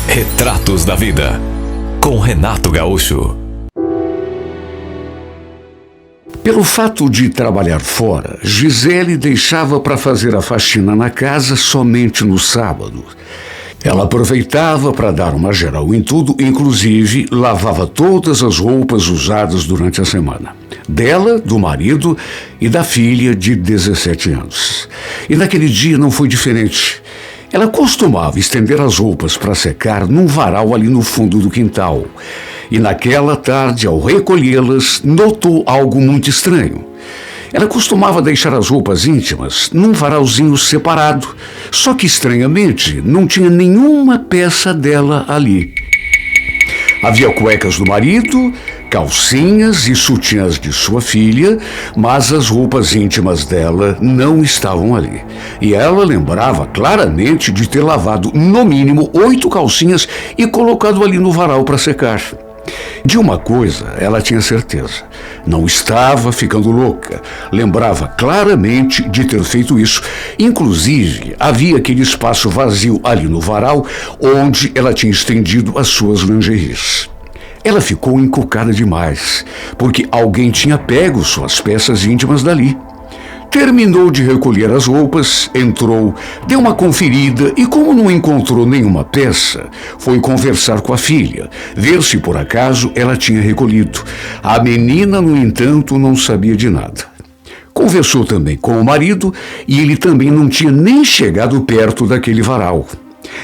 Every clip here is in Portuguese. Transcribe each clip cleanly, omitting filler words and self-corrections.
Retratos da Vida, com Renato Gaúcho. Pelo fato de trabalhar fora, Gisele deixava para fazer a faxina na casa somente no sábado. Ela aproveitava para dar uma geral em tudo, inclusive lavava todas as roupas usadas durante a semana. Dela, do marido e da filha de 17 anos. E naquele dia não foi diferente. Ela costumava estender as roupas para secar num varal ali no fundo do quintal. E naquela tarde, ao recolhê-las, notou algo muito estranho. Ela costumava deixar as roupas íntimas num varalzinho separado, só que estranhamente não tinha nenhuma peça dela ali. Havia cuecas do marido, calcinhas e sutiãs de sua filha, mas as roupas íntimas dela não estavam ali. E ela lembrava claramente de ter lavado no mínimo 8 calcinhas e colocado ali no varal para secar. De uma coisa ela tinha certeza: não estava ficando louca. Lembrava claramente de ter feito isso. Inclusive, havia aquele espaço vazio ali no varal onde ela tinha estendido as suas lingeries. Ela ficou encucada demais, porque alguém tinha pego suas peças íntimas dali. Terminou de recolher as roupas, entrou, deu uma conferida e, como não encontrou nenhuma peça, foi conversar com a filha, ver se por acaso ela tinha recolhido. A menina, no entanto, não sabia de nada. Conversou também com o marido e ele também não tinha nem chegado perto daquele varal.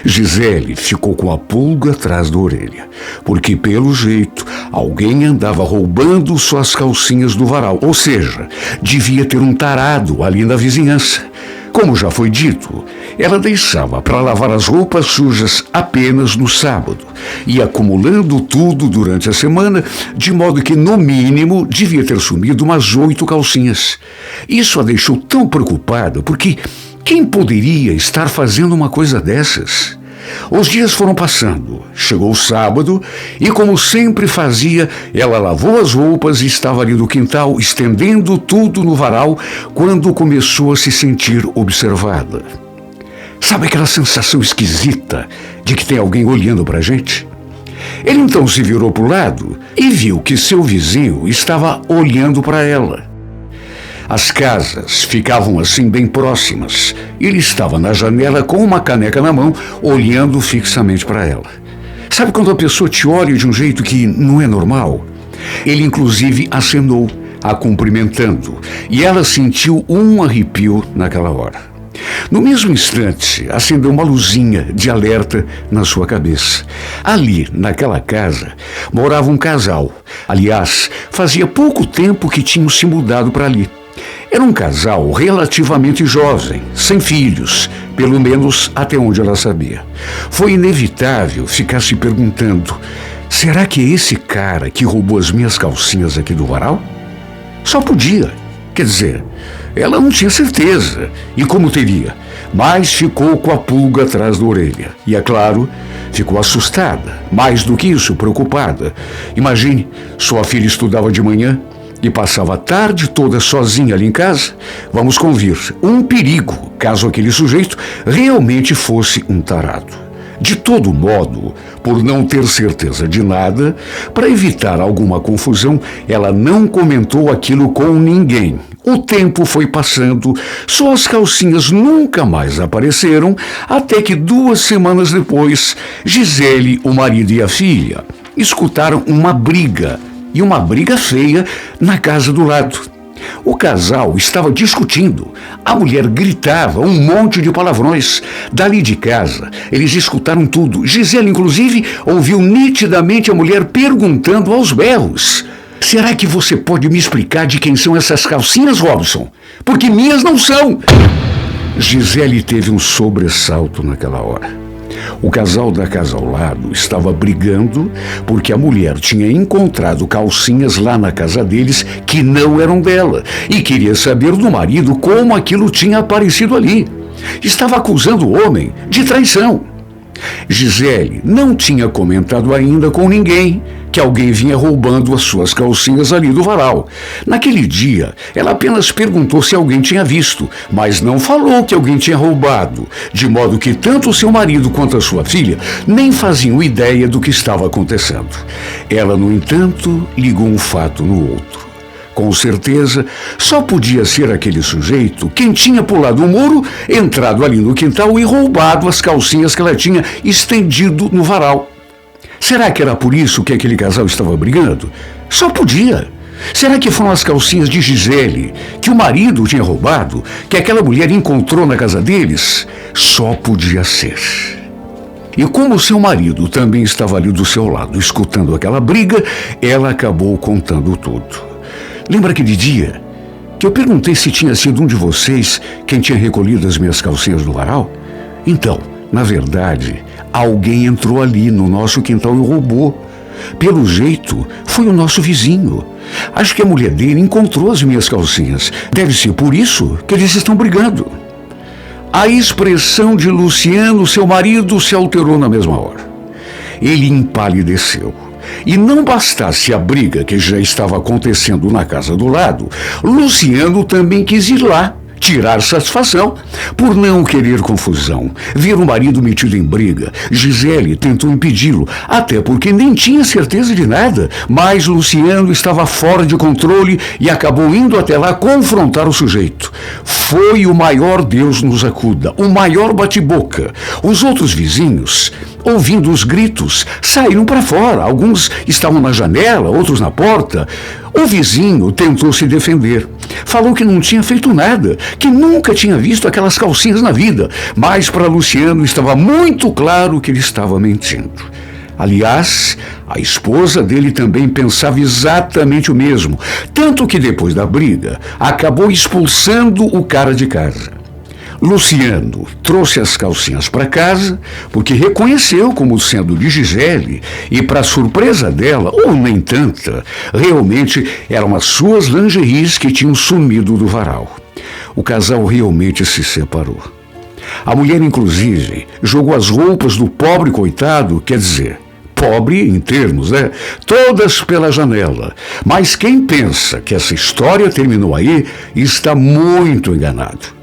Gisele ficou com a pulga atrás da orelha, porque, pelo jeito, alguém andava roubando suas calcinhas do varal, ou seja, devia ter um tarado ali na vizinhança. Como já foi dito, ela deixava para lavar as roupas sujas apenas no sábado, e acumulando tudo durante a semana, de modo que, no mínimo, devia ter sumido umas 8 calcinhas. Isso a deixou tão preocupada, porque quem poderia estar fazendo uma coisa dessas? Os dias foram passando, chegou o sábado e, como sempre fazia, ela lavou as roupas e estava ali no quintal, estendendo tudo no varal, quando começou a se sentir observada. Sabe aquela sensação esquisita de que tem alguém olhando para a gente? Ele então se virou para o lado e viu que seu vizinho estava olhando para ela. As casas ficavam assim bem próximas. Ele estava na janela com uma caneca na mão, olhando fixamente para ela. Sabe quando a pessoa te olha de um jeito que não é normal? Ele inclusive acenou, a cumprimentando, e ela sentiu um arrepio naquela hora. No mesmo instante, acendeu uma luzinha de alerta na sua cabeça. Ali, naquela casa, morava um casal. Aliás, fazia pouco tempo que tinham se mudado para ali. Era um casal relativamente jovem, sem filhos, pelo menos até onde ela sabia. Foi inevitável ficar se perguntando: será que é esse cara que roubou as minhas calcinhas aqui do varal? Só podia. Quer dizer, ela não tinha certeza. E como teria? Mas ficou com a pulga atrás da orelha. E, é claro, ficou assustada. Mais do que isso, preocupada. Imagine, sua filha estudava de manhã e passava a tarde toda sozinha ali em casa. Vamos convir, um perigo, caso aquele sujeito realmente fosse um tarado. De todo modo, por não ter certeza de nada, para evitar alguma confusão, ela não comentou aquilo com ninguém. O tempo foi passando, suas calcinhas nunca mais apareceram, até que 2 semanas depois, Gisele, o marido e a filha escutaram uma briga, e uma briga feia, na casa do lado. O casal estava discutindo. A mulher gritava um monte de palavrões. Dali de casa, eles escutaram tudo. Gisele, inclusive, ouviu nitidamente a mulher perguntando aos berros: será que você pode me explicar de quem são essas calcinhas, Robson? Porque minhas não são. Gisele teve um sobressalto naquela hora. O casal da casa ao lado estava brigando porque a mulher tinha encontrado calcinhas lá na casa deles que não eram dela e queria saber do marido como aquilo tinha aparecido ali. Estava acusando o homem de traição. Gisele não tinha comentado ainda com ninguém que alguém vinha roubando as suas calcinhas ali do varal. Naquele dia, ela apenas perguntou se alguém tinha visto, mas não falou que alguém tinha roubado, de modo que tanto o seu marido quanto a sua filha nem faziam ideia do que estava acontecendo. Ela, no entanto, ligou um fato no outro. Com certeza, só podia ser aquele sujeito quem tinha pulado o muro, entrado ali no quintal e roubado as calcinhas que ela tinha estendido no varal. Será que era por isso que aquele casal estava brigando? Só podia. Será que foram as calcinhas de Gisele, que o marido tinha roubado, que aquela mulher encontrou na casa deles? Só podia ser. E como seu marido também estava ali do seu lado, escutando aquela briga, ela acabou contando tudo. Lembra aquele dia que eu perguntei se tinha sido um de vocês quem tinha recolhido as minhas calcinhas do varal? Então, na verdade, alguém entrou ali no nosso quintal e roubou. Pelo jeito, foi o nosso vizinho. Acho que a mulher dele encontrou as minhas calcinhas. Deve ser por isso que eles estão brigando. A expressão de Luciano, seu marido, se alterou na mesma hora. Ele empalideceu. E não bastasse a briga que já estava acontecendo na casa do lado, Luciano também quis ir lá, tirar satisfação. Por não querer confusão, ver o marido metido em briga, Gisele tentou impedi-lo, até porque nem tinha certeza de nada, mas Luciano estava fora de controle e acabou indo até lá confrontar o sujeito. Foi o maior Deus nos acuda, o maior bate-boca. Os outros vizinhos, ouvindo os gritos, saíram para fora. Alguns estavam na janela, outros na porta. O vizinho tentou se defender. Falou que não tinha feito nada, que nunca tinha visto aquelas calcinhas na vida. Mas para Luciano estava muito claro que ele estava mentindo. Aliás, a esposa dele também pensava exatamente o mesmo. Tanto que depois da briga, acabou expulsando o cara de casa. Luciano trouxe as calcinhas para casa porque reconheceu como sendo de Gisele e, para surpresa dela, ou nem tanta, realmente eram as suas lingeries que tinham sumido do varal. O casal realmente se separou. A mulher, inclusive, jogou as roupas do pobre coitado, quer dizer, pobre em termos, né? Todas pela janela. Mas quem pensa que essa história terminou aí está muito enganado.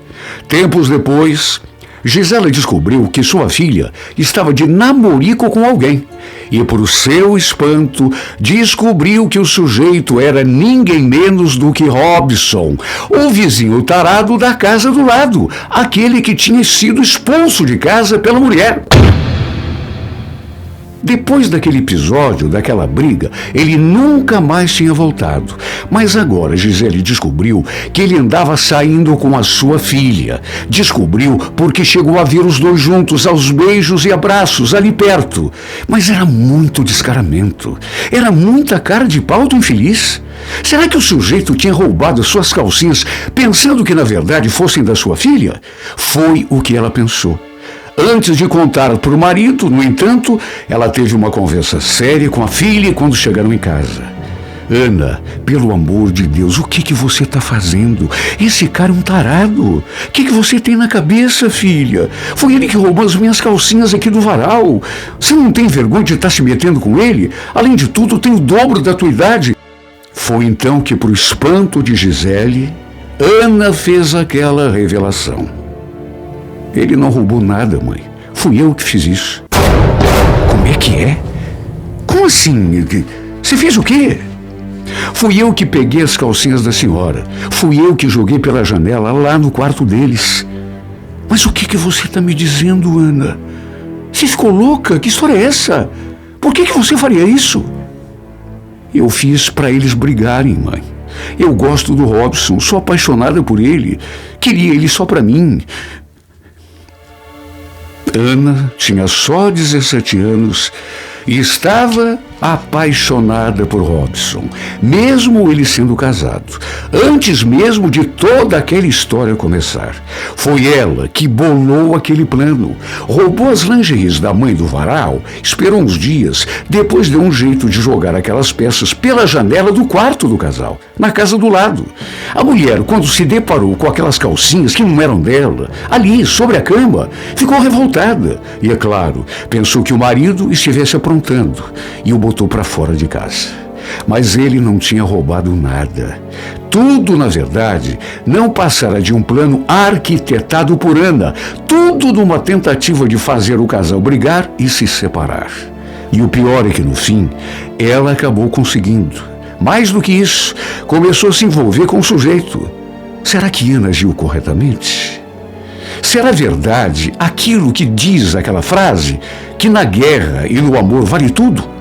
Tempos depois, Gisela descobriu que sua filha estava de namorico com alguém e, por seu espanto, descobriu que o sujeito era ninguém menos do que Robson, o vizinho tarado da casa do lado, aquele que tinha sido expulso de casa pela mulher. Depois daquele episódio, daquela briga, ele nunca mais tinha voltado. Mas agora Gisele descobriu que ele andava saindo com a sua filha. Descobriu porque chegou a ver os dois juntos, aos beijos e abraços, ali perto. Mas era muito descaramento. Era muita cara de pau do infeliz. Será que o sujeito tinha roubado suas calcinhas pensando que na verdade fossem da sua filha? Foi o que ela pensou. Antes de contar para o marido, no entanto, ela teve uma conversa séria com a filha quando chegaram em casa. Ana, pelo amor de Deus, o que você está fazendo? Esse cara é um tarado. O que você tem na cabeça, filha? Foi ele que roubou as minhas calcinhas aqui do varal. Você não tem vergonha de estar se metendo com ele? Além de tudo, tem o dobro da tua idade. Foi então que, para o espanto de Gisele, Ana fez aquela revelação. Ele não roubou nada, mãe. Fui eu que fiz isso. Como é que é? Como assim? Você fez o quê? Fui eu que peguei as calcinhas da senhora. Fui eu que joguei pela janela lá no quarto deles. Mas o que você está me dizendo, Ana? Você ficou louca? Que história é essa? Por que você faria isso? Eu fiz para eles brigarem, mãe. Eu gosto do Robson, sou apaixonada por ele. Queria ele só para mim. Ana tinha só 17 anos e estava apaixonada por Robson, mesmo ele sendo casado, antes mesmo de toda aquela história começar. Foi ela que bolou aquele plano, roubou as lingeries da mãe do varal, esperou uns dias, depois deu um jeito de jogar aquelas peças pela janela do quarto do casal, na casa do lado. A mulher, quando se deparou com aquelas calcinhas que não eram dela, ali, sobre a cama, ficou revoltada e, é claro, pensou que o marido estivesse aprontando e o botou para fora de casa. Mas ele não tinha roubado nada. Tudo, na verdade, não passara de um plano arquitetado por Ana, tudo numa tentativa de fazer o casal brigar e se separar. E o pior é que, no fim, ela acabou conseguindo. Mais do que isso, começou a se envolver com o sujeito. Será que Ana agiu corretamente? Será verdade aquilo que diz aquela frase, que na guerra e no amor vale tudo?